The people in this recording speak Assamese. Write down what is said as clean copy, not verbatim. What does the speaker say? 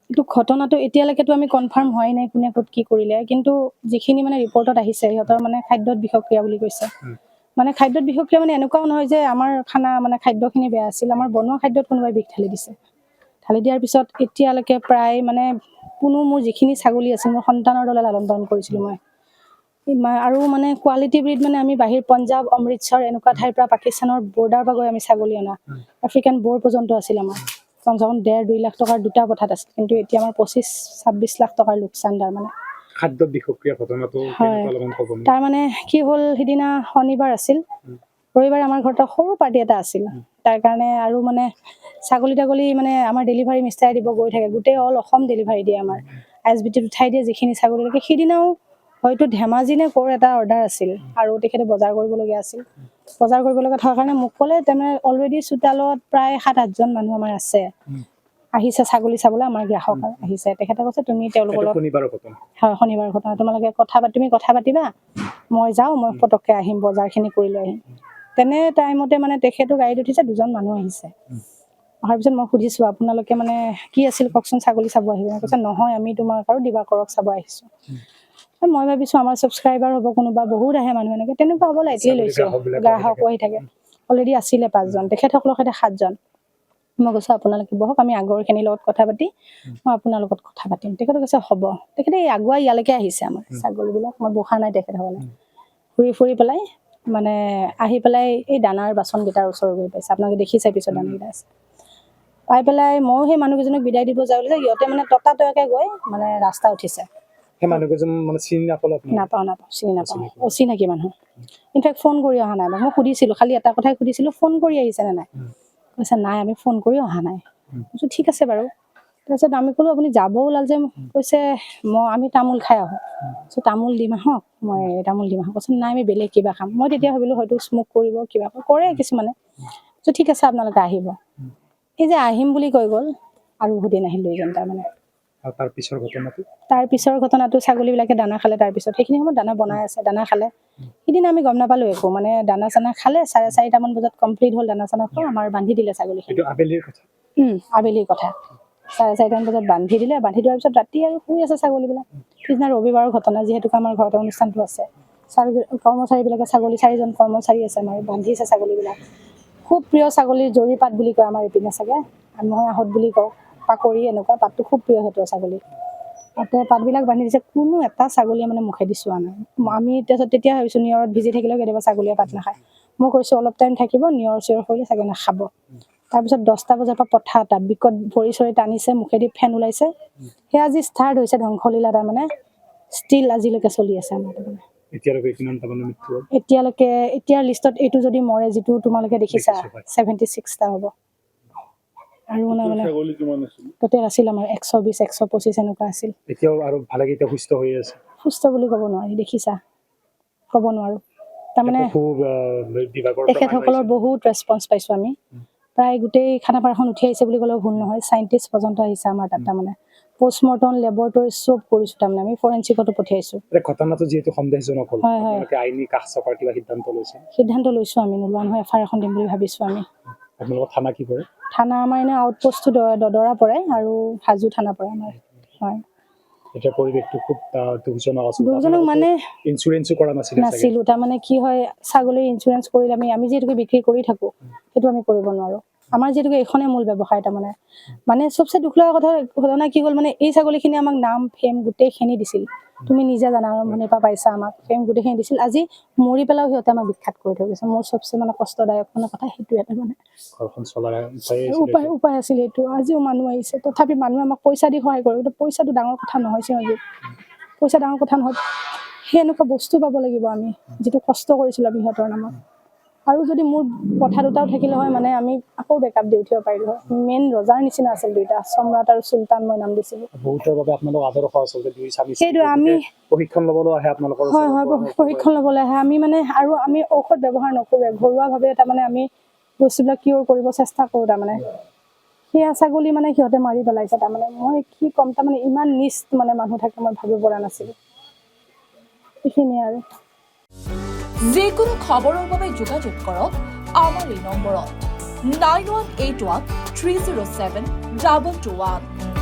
কিন্তু ঘটনাটো এতিয়ালৈকেতো আমি কনফাৰ্ম হোৱাই নাই কোনে ক'ত কি কৰিলে, কিন্তু যিখিনি মানে ৰিপৰ্টত আহিছে সিহঁতৰ মানে খাদ্যত বিষক্ৰিয়া বুলি কৈছে। মানে খাদ্যত বিষক্ৰিয়া মানে এনেকুৱাও নহয় যে আমাৰ খানা মানে খাদ্যখিনি বেয়া আছিল, আমাৰ বনোৱা খাদ্যত কোনোবাই বিষ ঢালি দিছে। ঢালি দিয়াৰ পিছত এতিয়ালৈকে প্ৰায় মানে কোনো মোৰ যিখিনি ছাগলী আছিল মোৰ সন্তানৰ দৰে লালন পালন কৰিছিলোঁ মই। আৰু মানে কোৱালিটি ব্ৰিড মানে আমি বাহিৰ পঞ্জাৱ অমৃতসৰ এনেকুৱা ঠাইৰ পৰা পাকিস্তানৰ বৰ্ডাৰ পৰা গৈ আমি ছাগলী অনা, আফ্ৰিকান বৰ পৰ্যন্ত আছিল আমাৰ। কমচে কম 1.5-2 লাখ টকাৰ দুটা পথাত আছিল, কিন্তু এতিয়া আমাৰ 25-26 লাখ টকাৰ লোকচান। তাৰ মানে খাদ্য বিষক্ৰিয়া ঘটনাটো অলপমান ক'ব নেকি? তাৰ মানে কি হ'ল, সিদিনা শনিবাৰ আছিল, ৰবিবাৰে আমাৰ ঘৰত সৰু পাৰ্টি এটা আছিল। তাৰ কাৰণে আৰু মানে ছাগলী তাগলী মানে আমাৰ ডেলিভাৰী মিষ্টাৰে দিব গৈ থাকে, গোটেই অল অসম ডেলিভাৰী দিয়ে আমাৰ ISBT উঠাই দিয়ে যিখিনি ছাগলী থাকে। সিদিনাও হয়তো ধেমাজি নে ক'ৰ এটা অৰ্ডাৰ আছিল আৰু তেখেতে বজাৰ কৰিবলগীয়া আছিল। বজাৰ কৰিবলগীয়া থকাৰ কাৰণে মোক ক'লে তাৰমানে অলৰেডি চোতালত প্ৰায় 7-8জন মানুহ আমাৰ আছে, আহিছে ছাগলী চাবলৈ, আমাৰ গ্ৰাহক আহিছে। তেখেতে কৈছে তুমি তেওঁলোকৰ লগত হয় শনিবাৰৰ ঘটনা, তোমালোকে তুমি কথা পাতিবা, মই যাওঁ, মই পটককৈ আহিম, বজাৰখিনি কৰি লৈ আহিম। তেনে টাইমতে মানে তেখেতো গাড়ীত উঠিছে, 2জন মানুহ আহিছে। অহাৰ পিছত মই সুধিছোঁ আপোনালোকে মানে কি আছিল কওকচোন, ছাগলী চাব আহিব? কৈছে নহয় আমি তোমাক আৰু দিবাকৰক চাব আহিছোঁ। মই ভাবিছোঁ আমাৰ ছাবস্ক্ৰাইবাৰ হ'ব কোনোবা, বহুত আহে মানুহ এনেকৈ, তেনেকুৱা হ'ব লাইটলি লৈছোঁ। গ্ৰাহকো আহি থাকে, অলৰেডি আছিলে 5জন, তেখেতসকলৰ সৈতে 7জন। মই কৈছোঁ আপোনালোকে বহক, আমি আগৰখিনিৰ লগত কথা পাতি মই আপোনাৰ লগত কথা পাতিম। তেখেতে কৈছে হ'ব। তেখেতে আগুৱাই ইয়ালৈকে আহিছে আমাৰ ছাগলীবিলাক, মই বহা নাই তেখেতসকলে। ফুৰি পেলাই মানে আহি পেলাই এই দানাৰ বাচনকেইটাৰ ওচৰ গৈ পাইছে, আপোনালোকে দেখিছে পিছত দানাকেইটা আছে। পাই পেলাই ময়ো সেই মানুহকেইজনক বিদায় দিব যাওঁ যে সিহঁতে মানে ততাতৈয়াকৈ গৈ মানে ৰাস্তা উঠিছে। সেই মানুহকেইজন মানে চিনি নাপাওঁ, চিনি নাপাওঁ, অচিনাকি মানুহ। ইনফেক্ট ফোন কৰি অহা নাই। মই সুধিছিলোঁ, খালি এটা কথাই সুধিছিলোঁ, ফোন কৰি আহিছেনে নাই? কৈছে নাই আমি ফোন কৰি অহা নাই। কৈছোঁ ঠিক আছে বাৰু। তাৰপিছত আমি ক'লোঁ আপুনি যাব ওলাল যে? কৈছে আমি তামোল খাই আহোঁ। কৈছোঁ তামোল দিম আহক, মই তামোল দিম আহক। কৈছোঁ নাই আমি বেলেগ কিবা খাম। মই তেতিয়া ভাবিলোঁ হয়তো স্মক কৰিব, কিবা কৰে কিছুমানে। কৈছোঁ ঠিক আছে আপোনালোকে আহিব। এই যে আহিম বুলি কৈ গ'ল আৰু উভতি নাহিল 2জন। তাৰমানে তাৰ পিছৰ ঘটনাটো ছাগলীবিলাকে দানা খালে, তাৰপিছত সেইখিনি সময়ত দানা বনাই আছে, দানা খালে। সিদিনা আমি গম নাপালোঁ একো, মানে দানা চানা খালে, 4:30মান বজাত কমপ্লিট হ'ল দানা চানা খোৱা, আমাৰ বান্ধি দিলে ছাগলীখিনি। আবেলিৰ কথা 4:30মান বজাত বান্ধি দিলে। বান্ধি দিয়াৰ পিছত ৰাতি আৰু শুই আছে ছাগলীবিলাক। পিছদিনা ৰবিবাৰৰ ঘটনা, যিহেতুকে আমাৰ ঘৰতে অনুষ্ঠানটো আছে, কৰ্মচাৰীবিলাকে ছাগলী 4জন কৰ্মচাৰী আছে আমাৰ, বান্ধিছে ছাগলীবিলাক। খুব প্ৰিয় ছাগলীৰ জৰিপাত বুলি কয় আমাৰ এইপিনে চাগে, মই আহঁত বুলি কওঁ, পাকৰি এনেকুৱা পাতটো খুব প্ৰিয় সিহঁতৰ ছাগলী। তাতে পাতবিলাক বান্ধি দিছে, কোনো এটা ছাগলীয়ে মানে মুখেদি চোৱা নাই। আমি তেতিয়া ভাবিছোঁ নিয়ৰত ভিজি থাকিলেও কেতিয়াবা ছাগলীয়ে পাত নাখায়। মই কৈছোঁ অলপ টাইম থাকিব, নিয়ৰ চিয়ৰ কৰিলে চাগে নাখাব। তাৰপিছত 10টা বজাৰ পৰা পঠা এটা বিকট ভৰি চৰি টানিছে, মুখেদি ফেন ওলাইছে। সেয়া আজি ষ্টাৰ্ট হৈছে ধ্বংসলীলা, তাৰমানে ষ্টিল আজিলৈকে চলি আছে আমাৰ। এতিয়ালৈকে এতিয়াৰ লিষ্টত এইটো যদি মৰে, যিটো তোমালোকে দেখিছা 76টা হ'ব। আৰু মানে টোটেল আছিল আমাৰ 120-125 এনেকুৱা আছিল। সুস্থ বুলি ক'ব নোৱাৰি, দেখিছা ক'ব নোৱাৰোঁ। তাৰমানে তেখেতসকলৰ বহুত ৰেছপন্স পাইছোঁ আমি। প্ৰায় গোটেই খানাপাৰাখন উঠি আহিছে বুলি ক'লেও ভুল নহয়। চাইণ্টিষ্ট পৰ্যন্ত আহিছে আমাৰ তাত। তাৰমানে পষ্টমৰ্টম, লেবৰেটৰী চব কৰিছোঁ। তাৰমানে আমি ফৰেঞ্চিকতো পঠিয়াইছোঁ। ঘটনাটো যিহেতু সন্দেহজনক হ'ল, আইনী কাষ চপাৰ কিবা সিদ্ধান্ত লৈছোঁ আমি, নোলোৱা নহয় এফআইআৰ এখন দিম বুলি ভাবিছোঁ আমি। থানা কি পৰে? থানা আমাৰ এনে আউটপোষ্টটো দদৰা পৰে আৰু হাজো থানা পৰে আমাৰ। হয়, এতিয়া পৰিৱেশটো খুব দুখজনক মানে ইঞ্চুৰেঞ্চো কৰা নাছিলোঁ। তাৰমানে কি হয়, ছাগলীৰ ইঞ্চুৰেঞ্চ কৰিলে আমি যিহেতুকে বিক্ৰী কৰি থাকোঁ, সেইটো আমি কৰিব নোৱাৰোঁ। আমাৰ যিহেতুকে এইখনেই মূল ব্যৱসায়। তাৰমানে মানে চবচে দুখ লগা ঘটনা কি হ'ল, মানে এই ছাগলীখিনি আমাক নাম ফেম গোটেইখিনি দিছিল। তুমি নিজে জানা, আৰম্ভণিৰ পৰা পাইছা, আমাক ফেম গোটেইখিনি দিছিল। আজি মৰি পেলাও সিহঁতে আমাক বিখ্যাত কৰি থৈ গৈছে। মোৰ চবচে মানে কষ্টদায়ক মানে কথা সেইটোৱে। তাৰমানে উপায় আছিল সেইটো। আজিও মানুহ আহিছে, তথাপি মানুহে আমাক পইচা দি সহায় কৰে, কিন্তু পইচাটো ডাঙৰ কথা নহয়। পইচা ডাঙৰ কথা নহয়, সেই এনেকুৱা বস্তু পাব লাগিব আমি, যিটো কষ্ট কৰিছিলোঁ আমি সিহঁতৰ নামত। আৰু যদি মোৰ কথা দুটাও থাকিলে হয়, মানে আমি আকৌ বেকআপ দি উঠিব পাৰিলোঁ হয়। মেইন ৰজাৰ নিচিনা আছিল দুইটা, সম্ৰাট আৰু চুলতান মই নাম দিছিলোঁ। সেইটো আমি প্ৰশিক্ষণ ল'বলৈ আহে আপোনালোকৰ? হয়, প্ৰশিক্ষণ ল'বলৈ আহে। আমি মানে আৰু আমি ঔষধ ব্যৱহাৰ নকৰোঁ, ঘৰুৱাভাৱে তাৰমানে আমি বস্তুবিলাক কিয়ৰ কৰিব চেষ্টা কৰোঁ। তাৰমানে সেয়া ছাগলী মানে সিহঁতে মাৰি পেলাইছে। তাৰমানে মই কি ক'ম, তাৰমানে ইমান নিচ মানে মানুহ থাকে মই ভাবিব পৰা নাছিলোঁ। এইখিনিয়ে আৰু। যিকোনো খবৰৰ বাবে যোগাযোগ কৰক আমাৰ এই নম্বৰত 9181 307 2221।